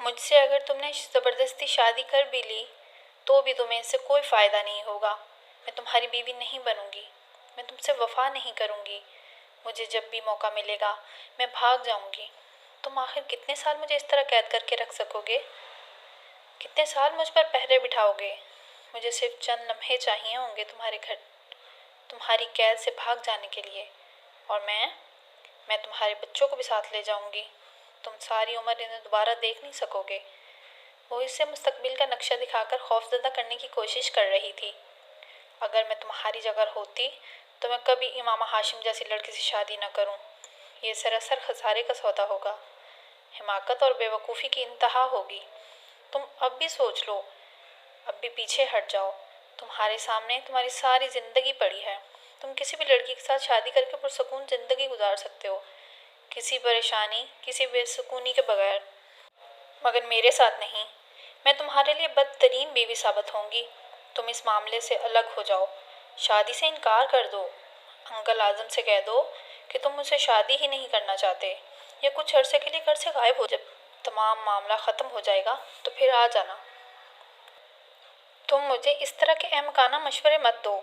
مجھ سے اگر تم نے زبردستی شادی کر بھی لی تو بھی تمہیں اس سے کوئی فائدہ نہیں ہوگا۔ میں تمہاری بیوی نہیں بنوں گی، میں تم سے وفا نہیں کروں گی۔ مجھے جب بھی موقع ملے گا میں بھاگ جاؤں گی۔ تم آخر کتنے سال مجھے اس طرح قید کر کے رکھ سکو گے؟ کتنے سال مجھ پر پہرے بٹھاؤ گے؟ مجھے صرف چند لمحے چاہیے ہوں گے تمہارے گھر، تمہاری قید سے بھاگ جانے کے لیے، اور میں تمہارے بچوں کو بھی ساتھ لے جاؤں گی۔ تم ساری عمر انہیں دوبارہ دیکھ نہیں سکو گے۔ وہ اسے مستقبل کا نقشہ دکھا کر خوفزدہ کرنے کی کوشش کر رہی تھی۔ اگر میں تمہاری جگہ ہوتی تو میں کبھی امامہ ہاشم جیسی لڑکی سے شادی نہ کروں۔ یہ سراسر خسارے کا سودا ہوگا، حماقت اور بے وقوفی کی انتہا ہوگی۔ تم اب بھی سوچ لو، اب بھی پیچھے ہٹ جاؤ۔ تمہارے سامنے تمہاری ساری زندگی پڑی ہے۔ تم کسی بھی لڑکی کے ساتھ شادی کر کے پرسکون زندگی گزار سکتے ہو، کسی پریشانی، کسی بے سکونی کے بغیر، مگر میرے ساتھ نہیں۔ میں تمہارے لیے بدترین بیوی ثابت ہوں گی۔ تم اس معاملے سے الگ ہو جاؤ، شادی سے انکار کر دو۔ انکل اعظم سے کہہ دو کہ تم مجھ سے شادی ہی نہیں کرنا چاہتے، یا کچھ عرصے کے لیے گھر سے غائب ہو۔ جب تمام معاملہ ختم ہو جائے گا تو پھر آ جانا۔ تم مجھے اس طرح کے احمقانہ مشورے مت دو۔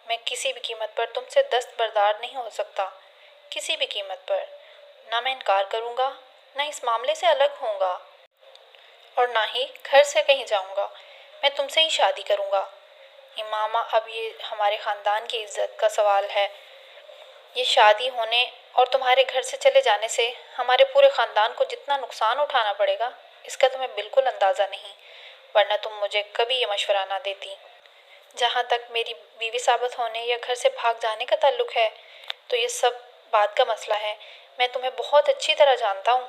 میں کسی بھی قیمت پر تم سے دستبردار نہیں ہو سکتا، کسی بھی قیمت پر۔ نہ میں انکار کروں گا، نہ اس معاملے سے الگ ہوں گا، اور نہ ہی گھر سے کہیں جاؤں گا۔ میں تم سے ہی شادی کروں گا۔ امامہ، اب یہ ہمارے خاندان کی عزت کا سوال ہے۔ یہ شادی ہونے اور تمہارے گھر سے چلے جانے سے ہمارے پورے خاندان کو جتنا نقصان اٹھانا پڑے گا اس کا تمہیں بالکل اندازہ نہیں، ورنہ تم مجھے کبھی یہ مشورہ نہ دیتی۔ جہاں تک میری بیوی ثابت ہونے یا گھر سے بھاگ جانے کا تعلق ہے تو یہ سب بات کا مسئلہ ہے۔ میں تمہیں بہت اچھی طرح جانتا ہوں۔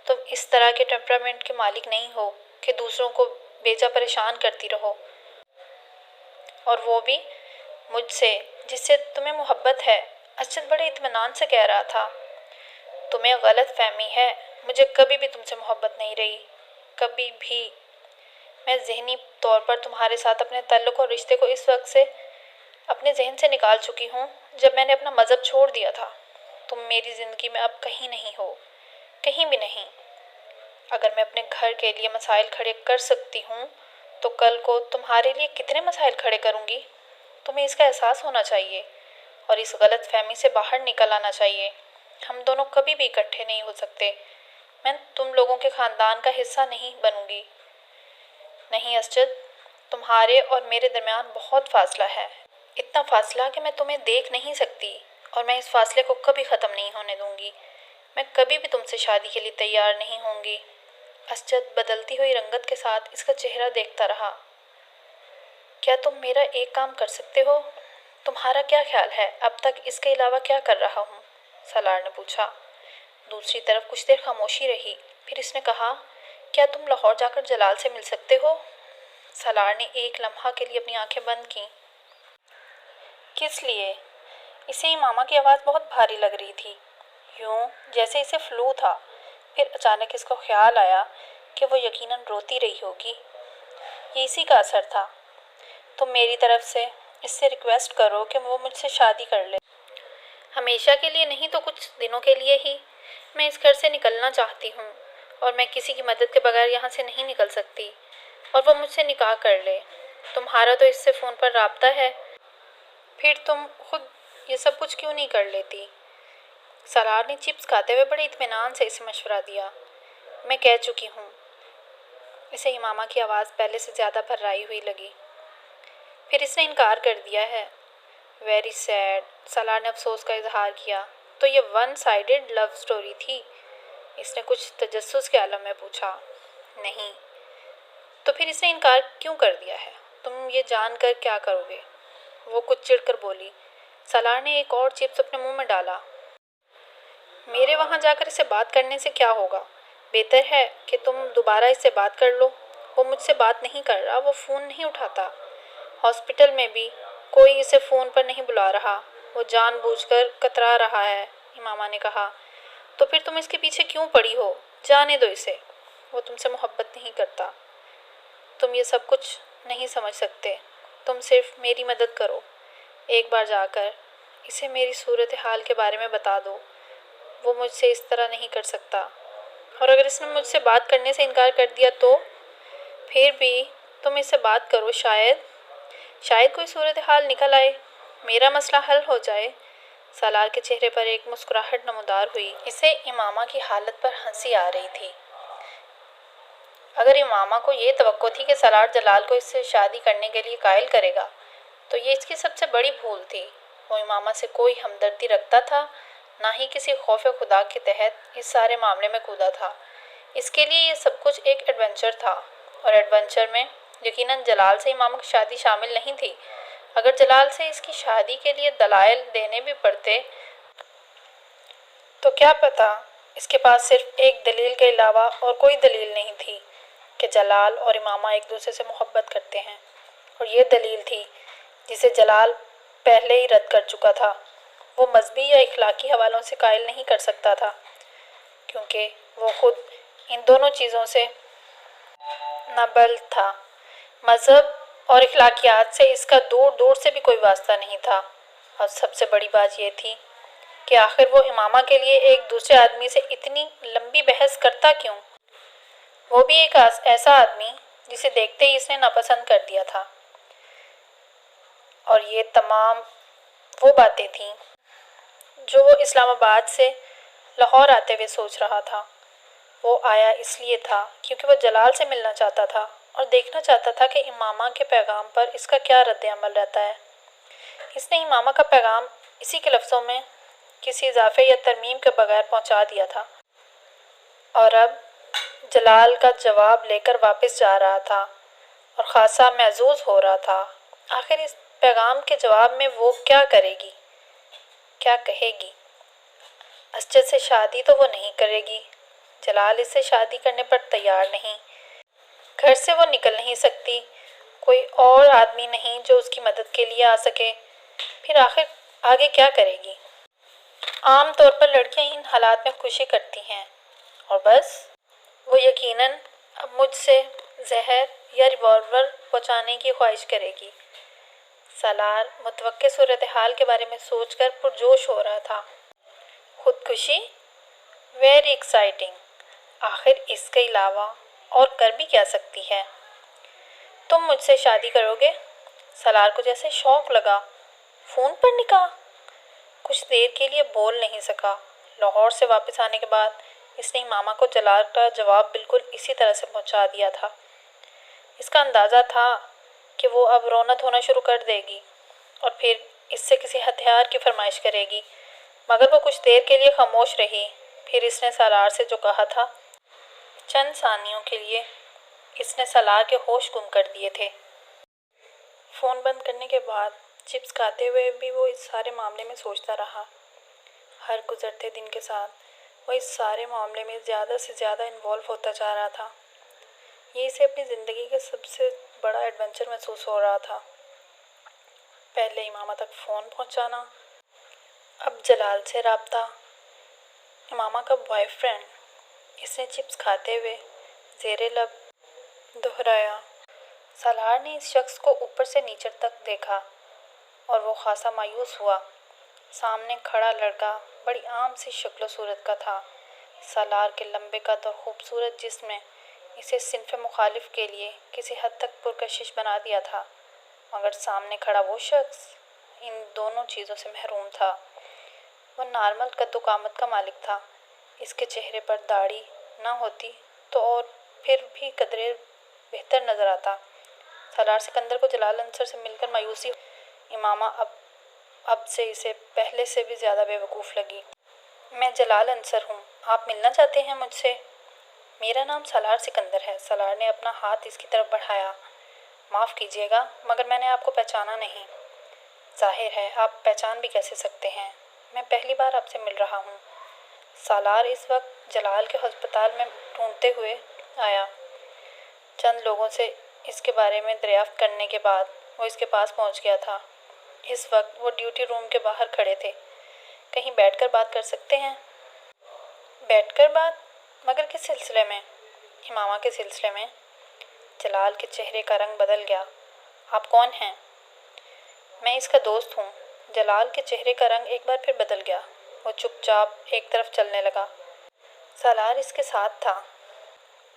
تم اس طرح کے ٹیمپرامنٹ کے مالک نہیں ہو کہ دوسروں کو بیجا پریشان کرتی رہو، اور وہ بھی مجھ سے جس سے تمہیں محبت ہے۔ اسد بڑے اطمینان سے کہہ رہا تھا۔ تمہیں غلط فہمی ہے، مجھے کبھی بھی تم سے محبت نہیں رہی، کبھی بھی۔ میں ذہنی طور پر تمہارے ساتھ اپنے تعلق اور رشتے کو اس وقت سے اپنے ذہن سے نکال چکی ہوں جب میں نے اپنا مذہب چھوڑ دیا تھا۔ تم میری زندگی میں اب کہیں نہیں ہو، کہیں بھی نہیں۔ اگر میں اپنے گھر کے لیے مسائل کھڑے کر سکتی ہوں تو کل کو تمہارے لیے کتنے مسائل کھڑے کروں گی۔ تمہیں اس کا احساس ہونا چاہیے اور اس غلط فہمی سے باہر نکل آنا چاہیے۔ ہم دونوں کبھی بھی اکٹھے نہیں ہو سکتے۔ میں تم لوگوں کے خاندان کا حصہ نہیں بنوں گی۔ نہیں اسجد، تمہارے اور میرے درمیان بہت فاصلہ ہے، اتنا فاصلہ کہ میں تمہیں دیکھ نہیں سکتی، اور میں اس فاصلے کو کبھی ختم نہیں ہونے دوں گی۔ میں کبھی بھی تم سے شادی کے لیے تیار نہیں ہوں گی۔ اسجد بدلتی ہوئی رنگت کے ساتھ اس کا چہرہ دیکھتا رہا۔ کیا تم میرا ایک کام کر سکتے ہو؟ تمہارا کیا خیال ہے اب تک اس کے علاوہ کیا کر رہا ہوں؟ سالار نے پوچھا۔ دوسری طرف کچھ دیر خاموشی رہی، پھر اس نے کہا، کیا تم لاہور جا کر جلال سے مل سکتے ہو؟ سالار نے ایک لمحہ کے لیے اپنی آنکھیں بند کیں۔ کس لیے؟ اسے امامہ کی آواز بہت بھاری لگ رہی تھی، یوں جیسے اسے فلو تھا۔ پھر اچانک اس کو خیال آیا کہ وہ یقیناً روتی رہی ہوگی۔ یہ اسی کا اثر تھا۔ تم میری طرف سے اس سے ریکویسٹ کرو کہ وہ مجھ سے شادی کر لے، ہمیشہ کے لیے نہیں تو کچھ دنوں کے لیے ہی۔ میں اس گھر سے نکلنا چاہتی ہوں، اور میں کسی کی مدد کے بغیر یہاں سے نہیں نکل سکتی، اور وہ مجھ سے نکاح کر لے۔ تمہارا تو اس سے فون پر رابطہ ہے، پھر تم خود یہ سب کچھ کیوں نہیں کر لیتی؟ سالار نے چپس کھاتے ہوئے بڑے اطمینان سے اسے مشورہ دیا۔ میں کہہ چکی ہوں۔ اسے امامہ کی آواز پہلے سے زیادہ بھرائی ہوئی لگی۔ پھر اس نے انکار کر دیا ہے۔ ویری سیڈ، سالار نے افسوس کا اظہار کیا۔ تو یہ ون سائیڈڈ لو سٹوری تھی؟ اس نے کچھ تجسس کے عالم میں پوچھا۔ نہیں۔ تو پھر اس نے انکار کیوں کر دیا ہے؟ تم یہ جان کر کیا کرو گے؟ وہ کچھ چڑ کر بولی۔ سالار نے ایک اور چپس اپنے منہ میں ڈالا۔ میرے وہاں جا کر اسے بات کرنے سے کیا ہوگا؟ بہتر ہے کہ تم دوبارہ اس سے بات کر لو۔ وہ مجھ سے بات نہیں کر رہا، وہ فون نہیں اٹھاتا۔ ہاسپٹل میں بھی کوئی اسے فون پر نہیں بلا رہا، وہ جان بوجھ کر کترا رہا ہے، امامہ نے کہا۔ تو پھر تم اس کے پیچھے کیوں پڑی ہو؟ جانے دو اسے، وہ تم سے محبت نہیں کرتا۔ تم یہ سب کچھ نہیں سمجھ سکتے، تم صرف میری مدد کرو۔ ایک بار جا کر اسے میری صورتحال کے بارے میں بتا دو۔ وہ مجھ سے اس طرح نہیں کر سکتا۔ اور اگر اس نے مجھ سے بات کرنے سے انکار کر دیا تو پھر بھی تم اس سے بات کرو، شاید کوئی صورتحال نکل آئے، میرا مسئلہ حل ہو جائے۔ سالار کے چہرے پر ایک مسکراہٹ نمودار ہوئی۔ اسے امامہ کی حالت پر ہنسی آ رہی تھی۔ اگر امامہ کو یہ توقع تھی کہ سالار جلال کو اس سے شادی کرنے کے لیے قائل کرے گا تو یہ اس کی سب سے بڑی بھول تھی۔ وہ امامہ سے کوئی ہمدردی رکھتا تھا، نہ ہی کسی خوف خدا کے تحت اس سارے معاملے میں کودا تھا۔ اس کے لیے یہ سب کچھ ایک ایڈونچر تھا، اور ایڈونچر میں یقیناً جلال سے امامہ کی شادی شامل نہیں تھی۔ اگر جلال سے اس کی شادی کے لیے دلائل دینے بھی پڑتے تو کیا پتہ اس کے پاس صرف ایک دلیل کے علاوہ اور کوئی دلیل نہیں تھی کہ جلال اور امامہ ایک دوسرے سے محبت کرتے ہیں، اور یہ دلیل تھی جسے جلال پہلے ہی رد کر چکا تھا۔ وہ مذہبی یا اخلاقی حوالوں سے قائل نہیں کر سکتا تھا، کیونکہ وہ خود ان دونوں چیزوں سے نابلد تھا۔ مذہب اور اخلاقیات سے اس کا دور دور سے بھی کوئی واسطہ نہیں تھا، اور سب سے بڑی بات یہ تھی کہ آخر وہ امامہ کے لیے ایک دوسرے آدمی سے اتنی لمبی بحث کرتا کیوں؟ وہ بھی ایک ایسا آدمی جسے دیکھتے ہی اس نے ناپسند کر دیا تھا۔ اور یہ تمام وہ باتیں تھیں جو وہ اسلام آباد سے لاہور آتے ہوئے سوچ رہا تھا۔ وہ آیا اس لیے تھا کیونکہ وہ جلال سے ملنا چاہتا تھا اور دیکھنا چاہتا تھا کہ امامہ کے پیغام پر اس کا کیا رد عمل رہتا ہے۔ اس نے امامہ کا پیغام اسی کے لفظوں میں کسی اضافے یا ترمیم کے بغیر پہنچا دیا تھا، اور اب جلال کا جواب لے کر واپس جا رہا تھا اور خاصا محظوظ ہو رہا تھا۔ آخر اس پیغام کے جواب میں وہ کیا کرے گی، کیا کہے گی؟ اسجد سے شادی تو وہ نہیں کرے گی، جلال اس سے شادی کرنے پر تیار نہیں، گھر سے وہ نکل نہیں سکتی، کوئی اور آدمی نہیں جو اس کی مدد کے لیے آ سکے۔ پھر آخر آگے کیا کرے گی؟ عام طور پر لڑکیاں ان حالات میں خوشی کرتی ہیں، اور بس وہ یقیناً اب مجھ سے زہر یا ریوالور پہنچانے کی خواہش کرے گی۔ سالار متوقع صورتحال کے بارے میں سوچ کر پرجوش ہو رہا تھا۔ خودکشی؟ Very exciting! آخر اس کے علاوہ اور کر بھی کیا سکتی ہے؟ تم مجھ سے شادی کرو گے؟ سالار کو جیسے شوق لگا۔ فون پر نکاح؟ کچھ دیر کے لیے بول نہیں سکا۔ لاہور سے واپس آنے کے بعد اس نے امامہ کو جلال کا جواب بالکل اسی طرح سے پہنچا دیا تھا۔ اس کا اندازہ تھا کہ وہ اب رونا دھونا شروع کر دے گی اور پھر اس سے کسی ہتھیار کی فرمائش کرے گی، مگر وہ کچھ دیر کے لیے خاموش رہی۔ پھر اس نے سالار سے جو کہا تھا، چند ثانیوں کے لیے اس نے سالار کے ہوش گم کر دیے تھے۔ فون بند کرنے کے بعد چپس کھاتے ہوئے بھی وہ اس سارے معاملے میں سوچتا رہا۔ ہر گزرتے دن کے ساتھ وہ اس سارے معاملے میں زیادہ سے زیادہ انوالو ہوتا جا رہا تھا۔ یہ اسے اپنی زندگی کا سب سے بڑا ایڈونچر محسوس ہو رہا تھا۔ پہلے امامہ تک فون پہنچانا، اب جلال سے رابطہ، امامہ کا بوائے فرینڈ۔ اس نے چپس کھاتے ہوئے زیر لب دہرایا۔ سالار نے اس شخص کو اوپر سے نیچے تک دیکھا اور وہ خاصا مایوس ہوا۔ سامنے کھڑا لڑکا بڑی عام سی شکل و صورت کا تھا۔ سالار کے لمبے قد اور خوبصورت جسم میں اسے صنف مخالف کے لیے کسی حد تک پرکشش بنا دیا تھا، مگر سامنے کھڑا وہ شخص ان دونوں چیزوں سے محروم تھا۔ وہ نارمل قد و قامت کا مالک تھا۔ اس کے چہرے پر داڑھی نہ ہوتی تو اور پھر بھی قدرے بہتر نظر آتا۔ سالار سکندر کو جلال انصر سے مل کر مایوسی امامہ اب سے اسے پہلے سے بھی زیادہ بے وقوف لگی۔ میں جلال انصر ہوں، آپ ملنا چاہتے ہیں مجھ سے؟ میرا نام سالار سکندر ہے۔ سالار نے اپنا ہاتھ اس کی طرف بڑھایا۔ معاف کیجیے گا مگر میں نے آپ کو پہچانا نہیں۔ ظاہر ہے آپ پہچان بھی کیسے سکتے ہیں، میں پہلی بار آپ سے مل رہا ہوں۔ سالار اس وقت جلال کے ہسپتال میں ڈھونڈتے ہوئے آیا۔ چند لوگوں سے اس کے بارے میں دریافت کرنے کے بعد وہ اس کے پاس پہنچ گیا تھا۔ اس وقت وہ ڈیوٹی روم کے باہر کھڑے تھے۔ کہیں بیٹھ کر بات کر سکتے ہیں؟ بیٹھ کر بات؟ مگر کس سلسلے میں؟ امامہ کے سلسلے میں۔ جلال کے چہرے کا رنگ بدل گیا۔ آپ کون ہیں؟ میں اس کا دوست ہوں۔ جلال کے چہرے کا رنگ ایک بار پھر بدل گیا۔ وہ چپ چاپ ایک طرف چلنے لگا۔ سالار اس کے ساتھ تھا۔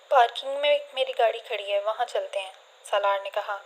پارکنگ میں میری گاڑی کھڑی ہے، وہاں چلتے ہیں، سالار نے کہا۔